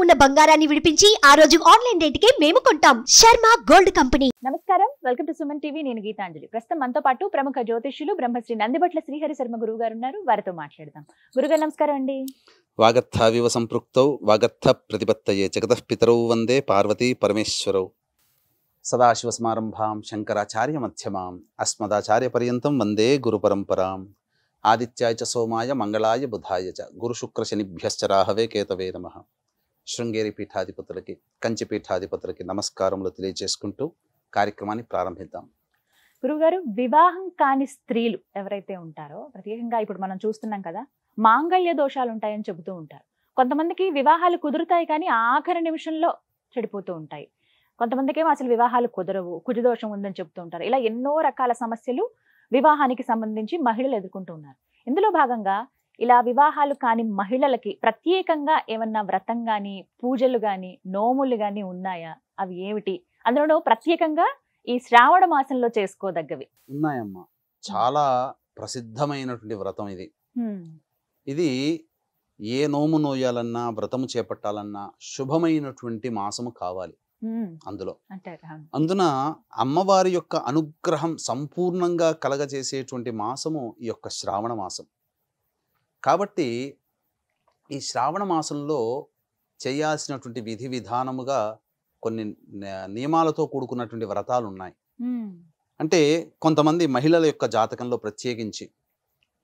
ఉన్న బంగారాన్ని విడిపించి ఆ రోజు ఆన్లైన్ రేటుకే మేము కొంటాం. Sharma gold company. నమస్కారం, వెల్కమ్ టు సుమన్ టీవీ. నేను గీతాంజలి. ప్రస్తుతం మనతో పాటు ప్రముఖ జ్యోతిష్యులు బ్రహ్మశ్రీ నందిబట్ల శ్రీహరి శర్మ గురువు గారు ఉన్నారు. వారితో మాట్లాడదాం. గురుగారు నమస్కారం అండి. వాగర్థావివ సంపృక్తౌ వాగర్థ ప్రతిపత్తయే జగతః పితరౌ వందే పార్వతీ పరమేశ్వరౌ. సదాశివసమారంభాం శంకరాచార్య మధ్యమాం అస్మదాచార్య పర్యంతం వందే గురు పరంపరాం. ఆదిత్యాయ చ సోమాయ మంగళాయ బుధాయ చ గురు శుక్ర శనిభ్యశ్చ రాహవే కేతవే నమః. శృంగేరి పీఠాధిపతులకి, కంచి పీఠాధిపతులకి నమస్కారములు తెలియజేసుకుంటూ కార్యక్రమాన్ని ప్రారంభిద్దాం. గురుగారు, వివాహం కాని స్త్రీలు ఎవరైతే ఉంటారో, ప్రత్యేకంగా ఇప్పుడు మనం చూస్తున్నాం కదా, మాంగళ్య దోషాలు ఉంటాయని చెబుతూ ఉంటారు. కొంతమందికి వివాహాలు కుదురుతాయి కానీ ఆఖరి నిమిషంలో చెడిపోతూ ఉంటాయి. కొంతమందికి ఏమో అసలు వివాహాలు కుదరవు, కుజదోషం ఉందని చెబుతూ ఉంటారు. ఇలా ఎన్నో రకాల సమస్యలు వివాహానికి సంబంధించి మహిళలు ఎదుర్కొంటూ ఉన్నారు. ఇందులో భాగంగా ఇలా వివాహాలు కాని మహిళలకి ప్రత్యేకంగా ఏమన్నా వ్రతం గాని, పూజలు గాని, నోములు గాని ఉన్నాయా? అవి ఏమిటి? అందులో ప్రత్యేకంగా ఈ శ్రావణ మాసంలో చేసుకోదగ్గవి ఉన్నాయమ్మా. చాలా ప్రసిద్ధమైనటువంటి వ్రతం ఇది. ఇది ఏ నోము నోయాలన్నా, వ్రతము చేపట్టాలన్నా శుభమైనటువంటి మాసము కావాలి. అందున అమ్మవారి యొక్క అనుగ్రహం సంపూర్ణంగా కలగజేసేటువంటి మాసము ఈ యొక్క శ్రావణ మాసం. కాబట్టి ఈ శ్రావణ మాసంలో చేయాల్సినటువంటి విధి విధానముగా కొన్ని నియమాలతో కూడుకున్నటువంటి వ్రతాలు ఉన్నాయి. అంటే కొంతమంది మహిళల యొక్క జాతకంలో ప్రత్యేకించి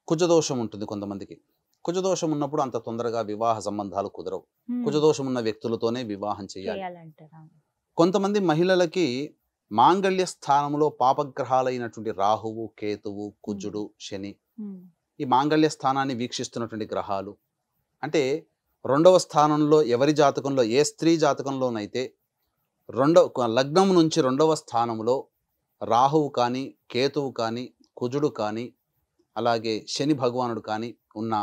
కుజదోషం ఉంటుంది. కొంతమందికి కుజదోషం ఉన్నప్పుడు అంత తొందరగా వివాహ సంబంధాలు కుదరవు. కుజదోషం ఉన్న వ్యక్తులతోనే వివాహం చేయాలి. కొంతమంది మహిళలకి మాంగళ్య స్థానంలో పాపగ్రహాలైనటువంటి రాహువు, కేతువు, కుజుడు, శని, ఈ మాంగళ్య స్థానాన్ని వీక్షిస్తున్నటువంటి గ్రహాలు, అంటే రెండవ స్థానంలో ఎవరి జాతకంలో, ఏ స్త్రీ జాతకంలోనైతే లగ్నం నుంచి రెండవ స్థానంలో రాహువు కానీ, కేతువు కానీ, కుజుడు కానీ, అలాగే శని భగవానుడు కానీ ఉన్నా,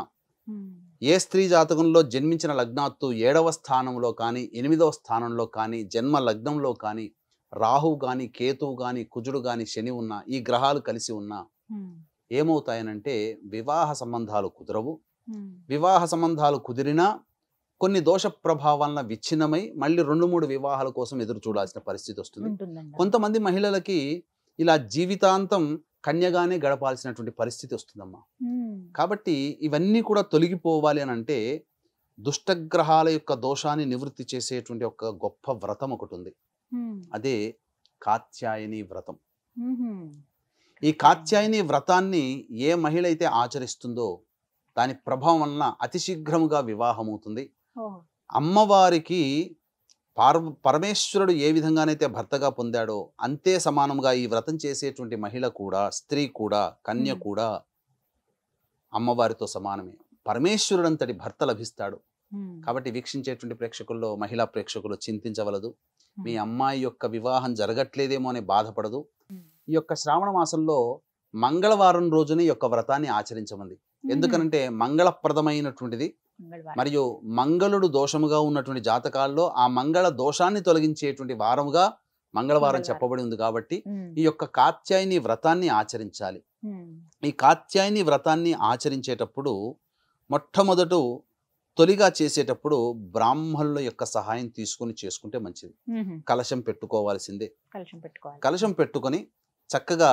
ఏ స్త్రీ జాతకంలో జన్మించిన లగ్నాత్తు 7వ స్థానంలో కానీ, 8వ స్థానంలో కానీ, జన్మ లగ్నంలో కానీ రాహువు కానీ, కేతువు కానీ, కుజుడు కానీ, శని ఉన్నా, ఈ గ్రహాలు కలిసి ఉన్నా ఏమవుతాయనంటే వివాహ సంబంధాలు కుదరవు. వివాహ సంబంధాలు కుదిరినా కొన్ని దోష ప్రభావాలన విచ్ఛిన్నమై మళ్ళీ 2-3 వివాహాల కోసం ఎదురు చూడాల్సిన పరిస్థితి వస్తుంది. కొంతమంది మహిళలకి ఇలా జీవితాంతం కన్యగానే గడపాల్సినటువంటి పరిస్థితి వస్తుందమ్మా. కాబట్టి ఇవన్నీ కూడా తొలగిపోవాలి అని అంటే దుష్టగ్రహాల యొక్క దోషాన్ని నివృత్తి చేసేటువంటి ఒక గొప్ప వ్రతం ఒకటి ఉంది. అదే కాత్యాయని వ్రతం. ఈ కాత్యాయని వ్రతాన్ని ఏ మహిళ అయితే ఆచరిస్తుందో దాని ప్రభావం వలన అతి శీఘ్రముగా వివాహం అవుతుంది. అమ్మవారికి పరమేశ్వరుడు ఏ విధంగానైతే భర్తగా పొందాడో అంతే సమానంగా ఈ వ్రతం చేసేటువంటి మహిళ కూడా, స్త్రీ కూడా, కన్య కూడా అమ్మవారితో సమానమే. పరమేశ్వరుడు అంతటి భర్త లభిస్తాడు. కాబట్టి వీక్షించేటువంటి ప్రేక్షకుల్లో మహిళా ప్రేక్షకులు చింతించవలదు. మీ అమ్మాయి యొక్క వివాహం జరగట్లేదేమో అని బాధపడదు. ఈ యొక్క శ్రావణ మాసంలో మంగళవారం రోజున ఈ యొక్క వ్రతాన్ని ఆచరించమంది. ఎందుకనంటే మంగళప్రదమైనటువంటిది మరియు మంగళుడు దోషముగా ఉన్నటువంటి జాతకాల్లో ఆ మంగళ దోషాన్ని తొలగించేటువంటి వారముగా మంగళవారం చెప్పబడి ఉంది. కాబట్టి ఈ యొక్క కాత్యాయని వ్రతాన్ని ఆచరించాలి. ఈ కాత్యాయని వ్రతాన్ని ఆచరించేటప్పుడు మొట్టమొదట తొలిగా చేసేటప్పుడు బ్రాహ్మణుల యొక్క సహాయం తీసుకుని చేసుకుంటే మంచిది. కలశం పెట్టుకోవాల్సిందే. కలశం పెట్టుకొని చక్కగా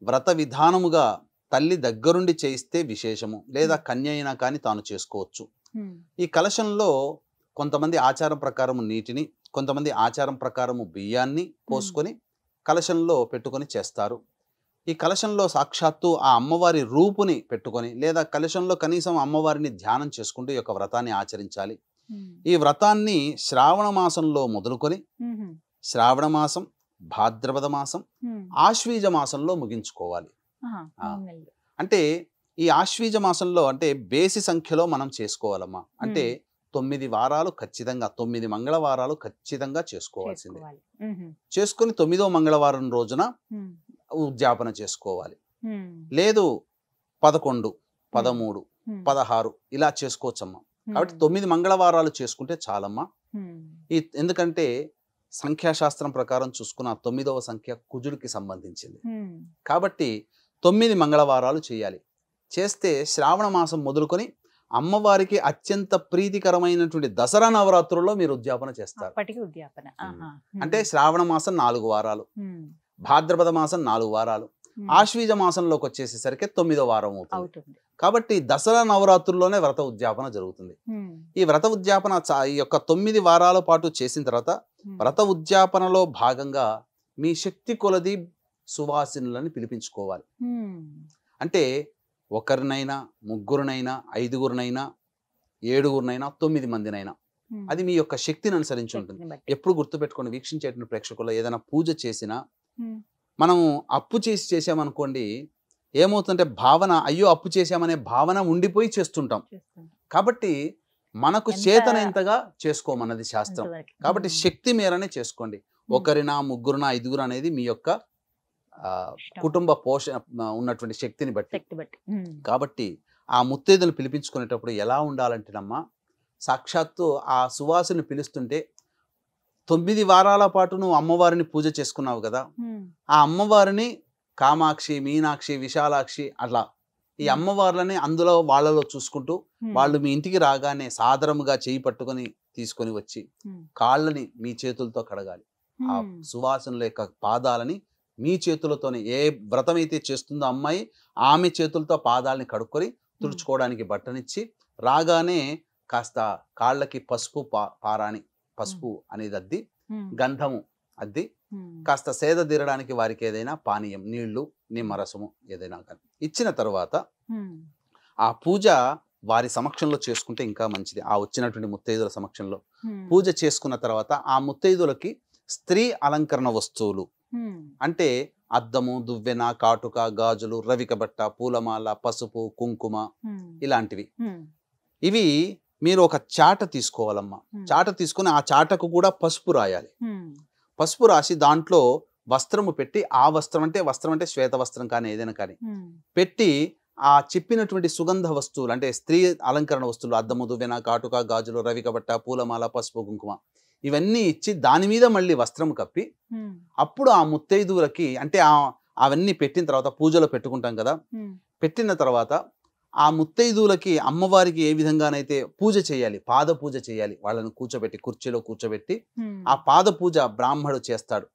వ్రత విధానముగా తల్లి దగ్గరుండి చేయిస్తే విశేషము, లేదా కన్య అయినా కానీ తాను చేసుకోవచ్చు. ఈ కలశంలో కొంతమంది ఆచారం ప్రకారము నీటిని, కొంతమంది ఆచారం ప్రకారము బియ్యాన్ని పోసుకొని కలశంలో పెట్టుకొని చేస్తారు. ఈ కలశంలో సాక్షాత్తు ఆ అమ్మవారి రూపుని పెట్టుకొని, లేదా కలశంలో కనీసం అమ్మవారిని ధ్యానం చేసుకుంటూ ఈ యొక్క వ్రతాన్ని ఆచరించాలి. ఈ వ్రతాన్ని శ్రావణ మాసంలో మొదలుకొని శ్రావణ మాసం, భాద్రపద మాసం, ఆశ్వీజ మాసంలో ముగించుకోవాలి. అంటే ఈ ఆశ్వీజ మాసంలో అంటే బేసి సంఖ్యలో మనం చేసుకోవాలమ్మా. అంటే 9 వారాలు ఖచ్చితంగా, 9 మంగళవారాలు ఖచ్చితంగా చేసుకోవాల్సిందే. చేసుకుని 9వ మంగళవారం రోజున ఉద్యాపన చేసుకోవాలి. లేదు 11, 13, 16 ఇలా చేసుకోవచ్చమ్మా. కాబట్టి 9 మంగళవారాలు చేసుకుంటే చాలమ్మా. ఎందుకంటే సంఖ్యాశాస్త్రం ప్రకారం చూసుకున్న 9వ సంఖ్య కుజుడికి సంబంధించింది. కాబట్టి 9 మంగళవారాలు చేయాలి. చేస్తే శ్రావణ మాసం మొదలుకొని అమ్మవారికి అత్యంత ప్రీతికరమైనటువంటి దసరా నవరాత్రుల్లో మీరు ఉద్యాపన చేస్తారు. అప్పటికి ఉద్యాపన. అంటే శ్రావణ మాసం 4 వారాలు, భాద్రపద మాసం 4 వారాలు, ఆశ్వీజ మాసంలోకి వచ్చేసేసరికి 9వ వారం అవుతుంది. కాబట్టి దసరా నవరాత్రుల్లోనే వ్రత ఉద్యాపన జరుగుతుంది. ఈ వ్రత ఉద్యాపన ఈ యొక్క 9 వారాల పాటు చేసిన తర్వాత వ్రత ఉద్యాపనలో భాగంగా మీ శక్తి కొలది సువాసినులని పిలిపించుకోవాలి. అంటే ఒకరినైనా, ముగ్గురునైనా, 5గురినైనా, 7గురినైనా, 9 మందినైనా, అది మీ యొక్క శక్తిని అనుసరించి ఉంటుంది. ఎప్పుడు గుర్తుపెట్టుకోండి, వీక్షించేటువంటి ప్రేక్షకుల్లో ఏదైనా పూజ చేసినా మనము అప్పు చేసామనుకోండి, ఏమవుతుందంటే భావన, అయ్యో అప్పు చేసామనే భావన ఉండిపోయి చేస్తుంటాం. కాబట్టి మనకు చేతనైనంతగా చేసుకోమన్నది శాస్త్రం. కాబట్టి శక్తి మేరనే చేసుకోండి. ఒకరినా, ముగ్గురునా, 5గురు అనేది మీ యొక్క కుటుంబ పోషణ ఉన్నటువంటి శక్తిని బట్టి. కాబట్టి ఆ ముత్తైదును పిలిపించుకునేటప్పుడు ఎలా ఉండాలంటేనమ్మా, సాక్షాత్తు ఆ సువాసుని పిలుస్తుంటే 9 వారాల పాటు నువ్వు అమ్మవారిని పూజ చేసుకున్నావు కదా, ఆ అమ్మవారిని కామాక్షి, మీనాక్షి, విశాలాక్షి అట్లా ఈ అమ్మవార్లని అందులో వాళ్ళలో చూసుకుంటూ వాళ్ళు మీ ఇంటికి రాగానే సాదరముగా చేయి పట్టుకొని తీసుకొని వచ్చి కాళ్ళని మీ చేతులతో కడగాలి. ఆ సువాసనల యొక్క పాదాలని మీ చేతులతోనే, ఏ వ్రతం అయితే చేస్తుందో అమ్మాయి ఆమె చేతులతో పాదాలని కడుక్కొని తుడుచుకోవడానికి బట్టనిచ్చి రాగానే కాస్త కాళ్ళకి పసుపు పారాని, పసుపు అనేది అద్ది, గంధము అద్ది, కాస్త సేద తీరడానికి వారికి ఏదైనా పానీయం, నీళ్లు, నిమ్మరసము ఏదైనా కానీ ఇచ్చిన తర్వాత ఆ పూజ వారి సమక్షంలో చేసుకుంటే ఇంకా మంచిది. ఆ వచ్చినటువంటి ముత్తైదుల సమక్షంలో పూజ చేసుకున్న తర్వాత ఆ ముత్తైదులకి స్త్రీ అలంకరణ వస్తువులు అంటే అద్దము, దువ్వెన, కాటుక, గాజులు, రవిక బట్ట, పూలమాల, పసుపు, కుంకుమ ఇలాంటివి, ఇవి మీరు ఒక చాట తీసుకోవాలమ్మా. చాట తీసుకుని ఆ చాటకు కూడా పసుపు రాయాలి. పసుపు రాసి దాంట్లో వస్త్రము పెట్టి, ఆ వస్త్రం అంటే శ్వేత వస్త్రం కానీ ఏదైనా కానీ పెట్టి, ఆ చెప్పినటువంటి సుగంధ వస్తువులు అంటే స్త్రీ అలంకరణ వస్తువులు, అద్దము, దువ్వెన, కాటుక, గాజులు, రవిక బట్ట, పూలమాల, పసుపు, కుంకుమ ఇవన్నీ ఇచ్చి దాని మీద మళ్ళీ వస్త్రం కప్పి అప్పుడు ఆ ముత్తైదువులకి, అంటే అవన్నీ పెట్టిన తర్వాత పూజలో పెట్టుకుంటాం కదా, పెట్టిన తర్వాత ఆ ముత్తైదువులకి అమ్మవారికి ఏ విధంగానైతే పూజ చేయాలి, పాద పూజ చేయాలి, వాళ్ళని కూర్చోబెట్టి కుర్చీలో కూర్చోబెట్టి ఆ పాద పూజ బ్రాహ్మడు చేస్తాడు.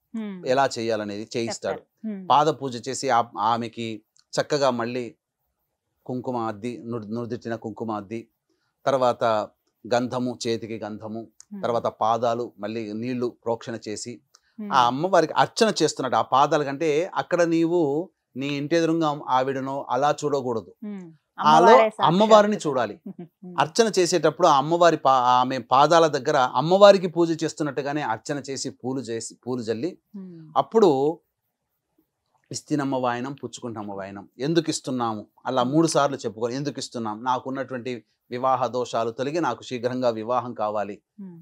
ఎలా చేయాలనేది చేయిస్తాడు. పాద పూజ చేసి ఆమెకి చక్కగా మళ్ళీ కుంకుమ అద్ది, నుదిటిన కుంకుమ అద్ది, తర్వాత గంధము, చేతికి గంధము, తర్వాత పాదాలు మళ్ళీ నీళ్లు ప్రోక్షణ చేసి ఆ అమ్మవారికి అర్చన చేస్తున్నాడు. ఆ పాదాల కంటే అక్కడ నీవు నీ ఇంటి ఎదురుగా ఆవిడనో అలా చూడకూడదు, అమ్మవారిని చూడాలి. అర్చన చేసేటప్పుడు ఆ అమ్మవారి ఆమె పాదాల దగ్గర అమ్మవారికి పూజ చేస్తున్నట్టుగానే అర్చన చేసి పూలు జల్లి అప్పుడు ఇస్తినమ్మ వాయనం, పుచ్చుకుంటమ్మ వాయనం, ఎందుకు ఇస్తున్నాము అలా 3 సార్లు చెప్పుకొని, ఎందుకు ఇస్తున్నాం, నాకున్నటువంటి వివాహ దోషాలు తొలగి నాకు శీఘ్రంగా వివాహం కావాలి,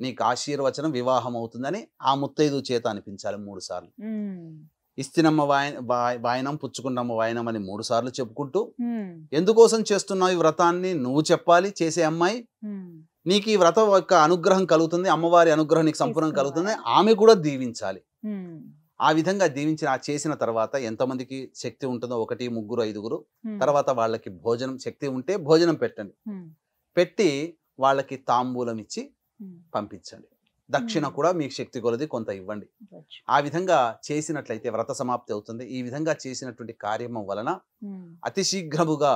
నీకు ఆశీర్వచనం వివాహం అవుతుందని ఆ ముత్తైదు చేత అనిపించాలి 3 సార్లు. ఇస్తినమ్మ వాయనం, పుచ్చుకుంటమ్మ వాయనం అని 3 సార్లు చెప్పుకుంటూ, ఎందుకోసం చేస్తున్నావు ఈ వ్రతాన్ని నువ్వు చెప్పాలి. చేసే అమ్మాయి, నీకు ఈ వ్రతం యొక్క అనుగ్రహం కలుగుతుంది, అమ్మవారి అనుగ్రహం నీకు సంపూర్ణం కలుగుతుంది, ఆమె కూడా దీవించాలి. ఆ విధంగా దీవించిన చేసిన తర్వాత ఎంతమందికి శక్తి ఉంటుందో 1, 3, 5గురు, తర్వాత వాళ్ళకి భోజనం శక్తి ఉంటే భోజనం పెట్టండి. పెట్టి వాళ్ళకి తాంబూలం ఇచ్చి పంపించండి. దక్షిణ కూడా మీకు శక్తి కొలది కొంత ఇవ్వండి. ఆ విధంగా చేసినట్లయితే వ్రత సమాప్తి అవుతుంది. ఈ విధంగా చేసినటువంటి కార్యము వలన అతి శీఘ్రముగా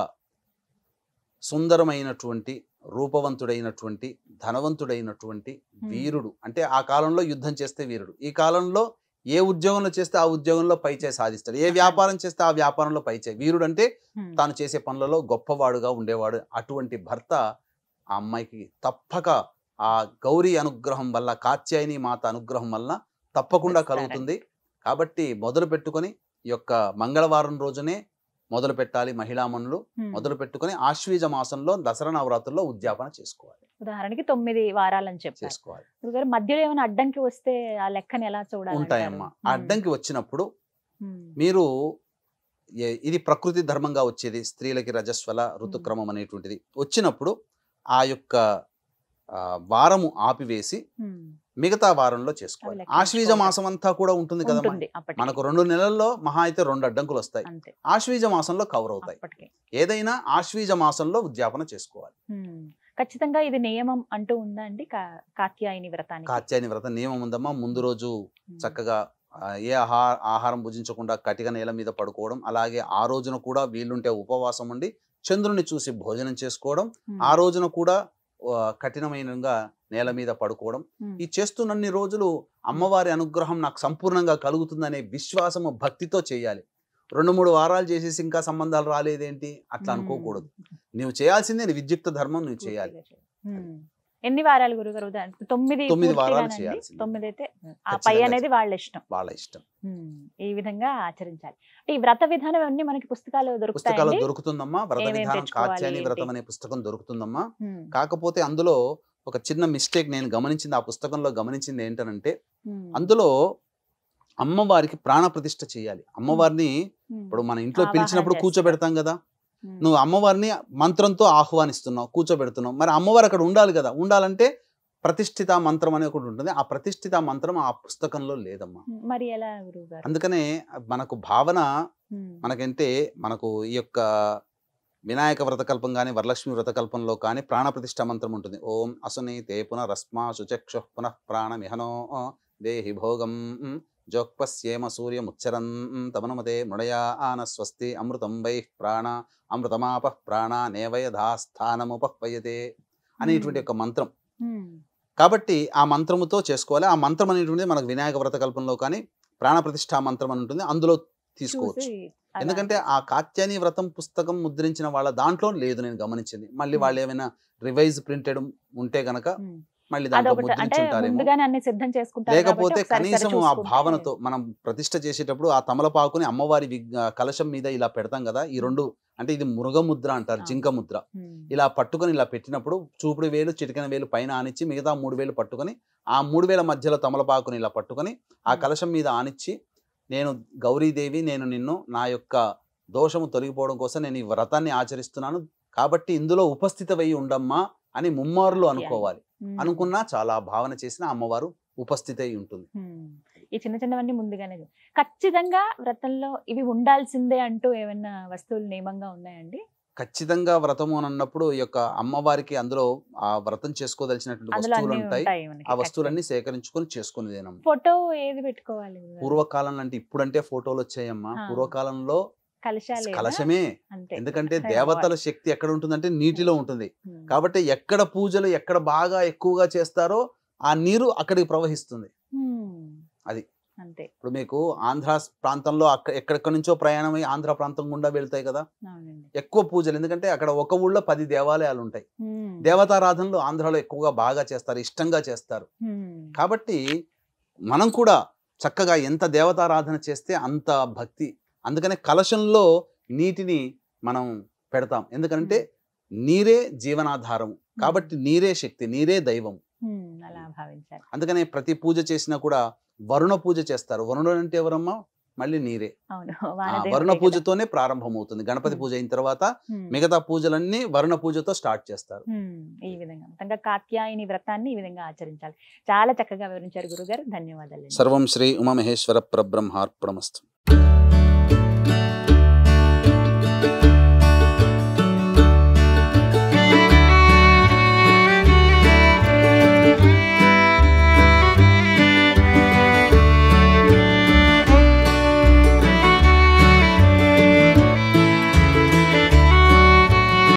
సుందరమైనటువంటి, రూపవంతుడైనటువంటి, ధనవంతుడైనటువంటి వీరుడు, అంటే ఆ కాలంలో యుద్ధం చేస్తే వీరుడు, ఈ కాలంలో ఏ ఉద్యోగంలో చేస్తే ఆ ఉద్యోగంలో పైచే సాధిస్తాడు, ఏ వ్యాపారం చేస్తే ఆ వ్యాపారంలో పైచే. వీరుడు అంటే తాను చేసే పనులలో గొప్పవాడుగా ఉండేవాడు. అటువంటి భర్త ఆ అమ్మాయికి తప్పక ఆ గౌరీ అనుగ్రహం వల్ల, కాత్యాయని మాత అనుగ్రహం వల్ల తప్పకుండా కలుగుతుంది. కాబట్టి మొదలు పెట్టుకొని ఈ యొక్క మంగళవారం రోజునే మొదలు పెట్టాలి. మహిళామణులు మొదలు పెట్టుకొని ఆశ్వీజ మాసంలో దసరా నవరాత్రుల్లో ఉద్యాపన చేసుకోవాలి. ఉదాహరణకి 9 వారాలని చేసుకోవాలి. మధ్యలో ఏమైనా అడ్డంకి వస్తే ఆ లెక్కని ఎలా చూడాలి? ఉంటాయమ్మా. అడ్డంకి వచ్చినప్పుడు మీరు, ఇది ప్రకృతి ధర్మంగా వచ్చేది, స్త్రీలకి రజస్వల ఋతుక్రమం అనేటువంటిది వచ్చినప్పుడు ఆ యొక్క వారము ఆపివేసి మిగతా వారంలో చేసుకోవాలి. లెక్కించుకోవాలి. ఆశ్వీజ మాసం అంతా కూడా ఉంటుంది కదా, ఉంటుంది అప్పటికి. మనకు 2 నెలల్లో మహా అయితే 2 అడ్డంకులు వస్తాయి. అంతే ఆశ్వీజ మాసంలో కవర్ అవుతాయి. అప్పటికి. ఏదైనా ఆశ్వీజ మాసంలో ఉద్యాపన చేసుకోవాలి. ఖచ్చితంగా ఇది నియమం అంటూ ఉందా అండి కాత్యాయని వ్రతానికి? కాత్యాయని వ్రతం నియమం ఉందమ్మా. ముందు రోజు చక్కగా ఏ ఆహారం భుజించకుండా కటిక నేల మీద పడుకోవడం, అలాగే ఆ రోజున కూడా వీలుంటే ఉపవాసం ఉండి చంద్రుని చూసి భోజనం చేసుకోవడం, ఆ రోజున కూడా కఠినమైనగా నేల మీద పడుకోవడం. ఈ చేస్తున్నన్ని రోజులు అమ్మవారి అనుగ్రహం నాకు సంపూర్ణంగా కలుగుతుందనే విశ్వాసము భక్తితో చేయాలి. 2-3 వారాలు చేసేసి ఇంకా సంబంధాలు రాలేదేంటి అట్లా అనుకోకూడదు. నువ్వు చేయాల్సిందే విద్యుక్త ధర్మం నువ్వు చేయాలి. ఎన్ని వారాలు గురుగారు? 9 వారాలు చేయాలి. 9 అయితే ఆ పై అనేది వాళ్ళ ఇష్టం. ఈ విధంగా ఆచరించాలి. ఈ వ్రత విధానం అన్ని మనకి పుస్తకాలు దొరుకుతుందమ్మా. వ్రత విధానం కాత్యాయని వ్రతం అనే పుస్తకం దొరుకుతుందమ్మా. కాకపోతే అందులో ఒక చిన్న మిస్టేక్ నేను గమనించింది, ఆ పుస్తకంలో గమనించింది ఏంటనంటే, అందులో అమ్మవారికి ప్రాణ ప్రతిష్ఠ చేయాలి. అమ్మవారిని ఇప్పుడు మన ఇంట్లో పిలిచినప్పుడు కూర్చోబెడతాం కదా, నువ్వు అమ్మవారిని మంత్రంతో ఆహ్వానిస్తున్నావు, కూర్చోబెడుతున్నావు. మరి అమ్మవారు అక్కడ ఉండాలి కదా. ఉండాలంటే ప్రతిష్ఠిత మంత్రం అనే ఒకటి ఉంటుంది. ఆ ప్రతిష్ఠిత మంత్రం ఆ పుస్తకంలో లేదమ్మా. మరి ఎలా గురుగారు? అందుకనే మనకు భావన మనకంటే మనకు ఈ యొక్క వినాయక వ్రతకల్పం కానీ వరలక్ష్మి వ్రతకల్పంలో కానీ ప్రాణ ప్రతిష్ఠ మంత్రం ఉంటుంది. ఓం అసునీతే పునరస్మా శుచక్షు పునః ప్రాణమిహనో దేహి భోగం జోక్పస్యేమ సూర్యముచ్చరన్ తమనుమతే మృడయా ఆన స్వస్తి అమృతం వై ప్రాణ అమృతమాప ప్రాణ నేవయధాస్థానముపహ్వయతే అనేటువంటి ఒక మంత్రం. కాబట్టి ఆ మంత్రముతో చేసుకోవాలి. ఆ మంత్రం అనేటువంటిది మనకు వినాయక వ్రతకల్పంలో కానీ ప్రాణ ప్రతిష్ఠా మంత్రం అని ఉంటుంది, అందులో తీసుకోవచ్చు. ఎందుకంటే ఆ కాత్యాయని వ్రతం పుస్తకం ముద్రించిన వాళ్ళ దాంట్లో లేదు, నేను గమనించింది. మళ్ళీ వాళ్ళు ఏమైనా రివైజ్ ప్రింటెడ్ ఉంటే గనక మళ్ళీ దాంట్లో ముద్రించుంటారేమో, లేకపోతే కనీసం ఆ భావనతో మనం ప్రతిష్ఠ చేసేటప్పుడు ఆ తమలపాకుని అమ్మవారి కలశం మీద ఇలా పెడతాం కదా. ఈ 2 అంటే ఇది మృగముద్ర అంటారు, జింక ముద్ర. ఇలా పట్టుకొని ఇలా పెట్టినప్పుడు చూపుడు వేలు చిటికెన వేలు పైన ఆనిచ్చి మిగతా 3 వేలు పట్టుకొని ఆ 3 వేల మధ్యలో తమలపాకుని ఇలా పట్టుకొని ఆ కలశం మీద ఆనిచ్చి, నేను గౌరీదేవి, నేను నిన్ను నా యొక్క దోషము తొలగిపోవడం కోసం నేను ఈ వ్రతాన్ని ఆచరిస్తున్నాను కాబట్టి ఇందులో ఉపస్థితమై ఉండమ్మా అని ముమ్మారులు అనుకోవాలి. అనుకున్నా చాలా భావన చేసిన అమ్మవారు ఉపస్థితి అయి ఉంటుంది. ఈ చిన్న చిన్నవన్నీ ముందుగానే ఖచ్చితంగా వ్రతంలో ఇవి ఉండాల్సిందే అంటూ ఏమైనా వస్తువులు నియమంగా ఉన్నాయండి? ఖచ్చితంగా వ్రతము అని అన్నప్పుడు ఈ యొక్క అమ్మవారికి అందులో ఆ వ్రతం చేసుకోదలిచినటువంటి వస్తువులు ఉంటాయి. ఆ వస్తువులన్నీ సేకరించుకొని చేసుకునేదేనమ్మా. ఫోటో ఏది పెట్టుకోవాలి? పూర్వకాలంలో అంటే ఇప్పుడంటే ఫోటోలు వచ్చాయమ్మా. పూర్వకాలంలో కలశమే. ఎందుకంటే దేవతల శక్తి ఎక్కడ ఉంటుందంటే నీటిలో ఉంటుంది. కాబట్టి ఎక్కడ పూజలు ఎక్కడ బాగా ఎక్కువగా చేస్తారో ఆ నీరు అక్కడికి ప్రవహిస్తుంది. అది అంతే. ఇప్పుడు మీకు ఆంధ్ర ప్రాంతంలో ఎక్కడెక్కడి నుంచో ప్రయాణమై ఆంధ్ర ప్రాంతం గుండా వెళ్తాయి కదా ఎక్కువ పూజలు. ఎందుకంటే అక్కడ ఒక ఊళ్ళో 10 దేవాలయాలు ఉంటాయి. దేవతారాధనలు ఆంధ్రాలో ఎక్కువగా బాగా చేస్తారు, ఇష్టంగా చేస్తారు. కాబట్టి మనం కూడా చక్కగా ఎంత దేవతారాధన చేస్తే అంత భక్తి. అందుకనే కలశంలో నీటిని మనం పెడతాం. ఎందుకంటే నీరే జీవనాధారం కాబట్టి నీరే శక్తి, నీరే దైవం. అందుకనే ప్రతి పూజ చేసినా కూడా వరుణ పూజ చేస్తారు. వరుణుడు అంటే ఎవరమ్మా? మళ్ళీ నీరే. వరుణ పూజతోనే ప్రారంభమవుతుంది. గణపతి పూజ అయిన తర్వాత మిగతా పూజలన్నీ వరుణ పూజతో స్టార్ట్ చేస్తారు. ఈ విధంగా కాత్యాయని వ్రతాన్ని ఈ విధంగా ఆచరించాలి. చాలా చక్కగా వివరించారు గురుగారు. ధన్యవాదాలు. సర్వం శ్రీ ఉమామహేశ్వర పరబ్రహ్మార్పణమస్తు.